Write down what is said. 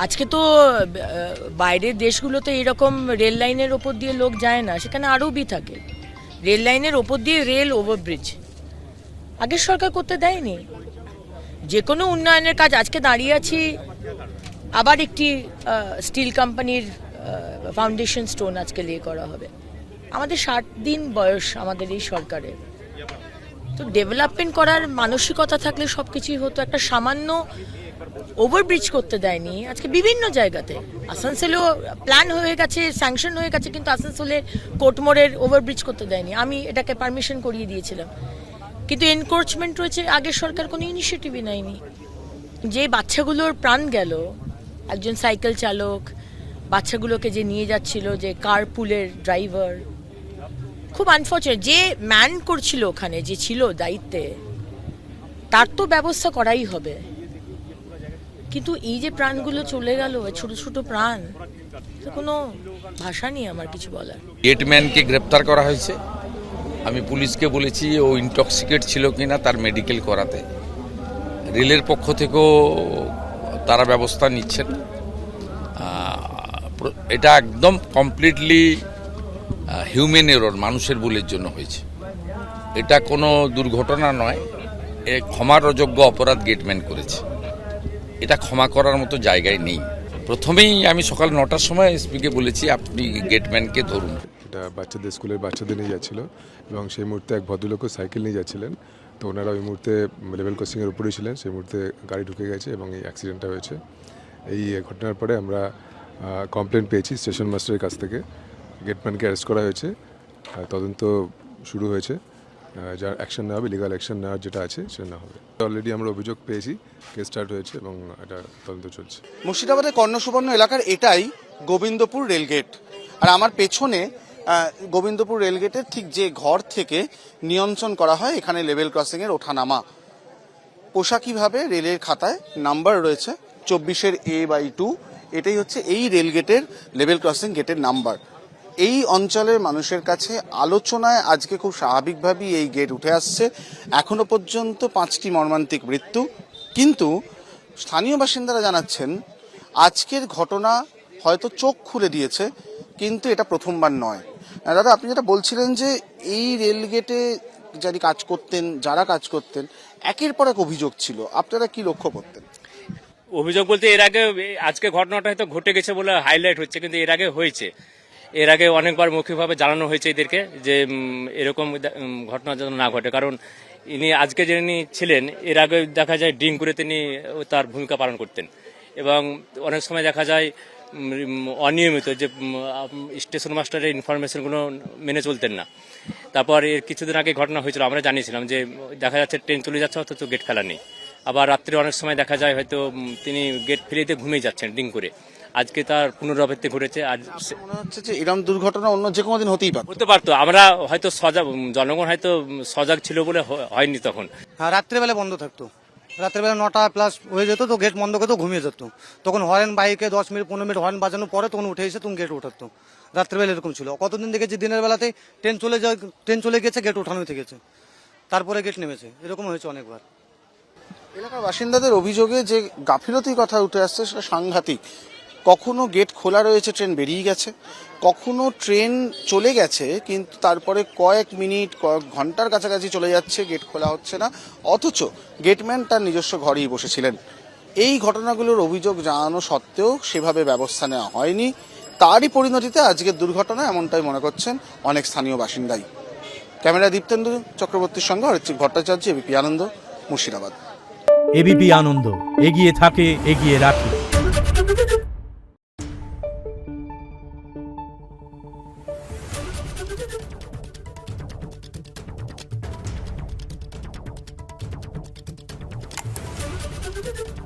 আজকে তো বাইরের দেশগুলোতে এরকম রেল লাইনের ওপর দিয়ে লোক যায় না, সেখানে আরবই থাকে। রেল লাইনের ওপর দিয়ে রেল ওভারব্রিজ আগের সরকার করতে দেয়নি। যে কোনো উন্নয়নের কাজ, আজকে দাঁড়িয়ে আছি আবার একটি স্টিল কোম্পানির ফাউন্ডেশন স্টোন আজকে লে করা হবে। আমাদের 60 দিন বয়স আমাদের এই সরকারের। তো ডেভেলপমেন্ট করার মানসিকতা থাকলে সব কিছুই হতো। একটা সামান্য ওভারব্রিজ করতে দেয়নি আজকে বিভিন্ন জায়গাতে। আসানসোলেও প্ল্যান হয়ে গেছে, স্যাংশন হয়ে গেছে, কিন্তু আসানসোলে কোর্টমোড়ের ওভারব্রিজ করতে দেয়নি। আমি এটাকে পারমিশন করিয়ে দিয়েছিলাম, কিন্তু এনক্রোচমেন্ট রয়েছে। আগের সরকার কোনো ইনিশিয়েটিভই নেয়নি। যে বাচ্চাগুলোর প্রাণ গেল, একজন সাইকেল চালক বাচ্চাগুলোকে যে নিয়ে যাচ্ছিল, যে কারপুলের ড্রাইভার, খুব আনফর্চুনেট। যে ম্যান করছিল ওখানে, যে ছিল দায়িত্বে, তার তো ব্যবস্থা করাই হবে। কিন্তু এই যে প্রাণগুলো চলে গেল, ছোট ছোট প্রাণ, তো কোনো ভাষা নেই আমার কিছু বলার। গেটম্যানকে গ্রেপ্তার করা হয়েছে। আমি পুলিশকে বলেছি ও ইনটক্সিকেট ছিল কিনা তার মেডিকেল করাতে। রেলের পক্ষ থেকেও তারা ব্যবস্থা নিচ্ছেন। এটা একদম কমপ্লিটলি হিউম্যান এরর, মানুষের ভুলের জন্য হয়েছে। এটা কোনো দুর্ঘটনা নয়, এ ক্ষমার অযোগ্য অপরাধ গেটম্যান করেছে। এটা ক্ষমা করার মতো জায়গায় নেই। প্রথমেই আমি সকাল 9টার সময় এসপিকে বলেছি আপনি গেটম্যানকে ধরুন। এটা বাচ্চাদের স্কুলের বাচ্চাদের নিয়ে যাচ্ছিল এবং সেই মুহূর্তে এক ভদ্রলোকও সাইকেল নিয়ে যাচ্ছিলেন। তো ওনারা ওই মুহূর্তে লেভেল ক্রসিংয়ের উপরেই ছিলেন। সেই মুহূর্তে গাড়ি ঢুকে গেছে এবং এই অ্যাক্সিডেন্টটা হয়েছে। এই ঘটনার পরে আমরা কমপ্লেন পেয়েছি স্টেশন মাস্টারের কাছ থেকে। গেটম্যানকে অ্যারেস্ট করা হয়েছে, তদন্ত শুরু হয়েছে। যার অ্যাকশন নেওয়া হবে, লিগাল অ্যাকশন নেওয়ার যেটা আছে সেটা নেওয়া হবে। অলরেডি আমরা অভিযোগ পেয়েছি, কেস স্টার্ট হয়েছে এবং এটা তদন্ত চলছে। মুর্শিদাবাদের কর্ণসুবর্ণ এলাকার এটাই গোবিন্দপুর রেলগেট। আর আমার পেছনে গোবিন্দপুর রেলগেটের ঠিক যে ঘর থেকে নিয়ন্ত্রণ করা হয় এখানে লেভেল ক্রসিংয়ের ওঠানামা। পোশাকিভাবে রেলের খাতায় নাম্বার রয়েছে 24-এর A/2। এটাই হচ্ছে এই রেলগেটের লেভেল ক্রসিং গেটের নাম্বার। এই অঞ্চলের মানুষের কাছে আলোচনায় আজকে খুব স্বাভাবিকভাবেই এই গেট উঠে আসছে। এখনো পর্যন্ত 5টি মর্মান্তিক মৃত্যু, কিন্তু স্থানীয় বাসিন্দারা জানাচ্ছেন আজকের ঘটনা হয়তো চোখ খুলে দিয়েছে, কিন্তু এটা প্রথমবার নয়। দাদা, আপনি যেটা বলছিলেন যে এই রেলগেটে যারা কাজ করতেন একের পর এক অভিযোগ ছিল, আপনারা কি লক্ষ্য করতেন? অভিযোগ বলতে এর আগে আজকে ঘটনাটা হয়তো ঘটে গেছে বলে হাইলাইট হচ্ছে, কিন্তু এর আগে হয়েছে। এর আগে অনেকবার মৌখিকভাবে জানানো হয়েছে এদেরকে যে এরকম ঘটনা যেন না ঘটে। কারণ ইনি আজকে যিনি ছিলেন, এর আগে দেখা যায় ড্রিঙ্ক করে তিনি তার ভূমিকা পালন করতেন এবং অনেক সময় দেখা যায় অনিয়মিত, যে স্টেশন মাস্টারের ইনফরমেশনগুলো মেনে চলতেন না। তারপর এর কিছুদিন আগে ঘটনা হয়েছিল, আমরা জানিয়েছিলাম যে দেখা যাচ্ছে ট্রেন চলে যাচ্ছে অথচ গেট খেলা নেই। আবার রাত্রে অনেক সময় দেখা যায় হয়তো তিনি গেট ফেরিতে ঘুমিয়ে যাচ্ছেন ড্রিঙ্ক করে। আজকে তার পুনরাবৃত্তি ঘটেছে। আজ মনে হচ্ছে যে এরকম দুর্ঘটনা অন্য যে কোনো দিন হতে পারতো। আমরা হয়তো সজাগ, জনগণ হয়তো সজাগ ছিল বলে হয়নি তখন। হ্যাঁ, রাত্রেবেলা বন্ধ থাকতো। রাত্রেবেলা 9টা+ হয়ে যেত, তো গেট বন্ধ করতো, ঘুমিয়ে যেত। তখন হরেন বাইকে 10 মিনিট 15 মিনিট হরেন বাজানোর পরে তখন উঠে এসে তখন গেট উঠাতো। রাত্রেবেলা এরকম ছিল। কতদিন দেখেছি দিনের বেলাতে ট্রেন চলে গেছে, গেট উঠানো হয়ে গেছে, তারপরে গেট নেমেছে। এরকম হয়েছে অনেকবার। এলাকার বাসিন্দাদের অভিযোগে যে গাফিলতির কথা উঠে আসছে সেটা সাংঘাতিক। কখনো গেট খোলা রয়েছে, ট্রেন বেরিয়ে গেছে, কখনো ট্রেন চলে গেছে কিন্তু তারপরে কয়েক মিনিট কয়েক ঘন্টার কাছাকাছি চলে যাচ্ছে, গেট খোলা হচ্ছে না, অথচ গেটম্যান তার নিজস্ব ঘরেই বসেছিলেন। এই ঘটনাগুলোর অভিযোগ জানানো সত্ত্বেও সেভাবে ব্যবস্থা নেওয়া হয়নি। তারই পরিণতিতে আজকের দুর্ঘটনা, এমনটাই মনে করছেন অনেক স্থানীয় বাসিন্দাই। ক্যামেরা দীপ্তেন্দু চক্রবর্তীর সঙ্গে অরিত্রিক ভট্টাচার্য, এবিপি আনন্দ, মুর্শিদাবাদ। এবিপি আনন্দ, এগিয়ে থাকে, এগিয়ে রাখে। Thank you.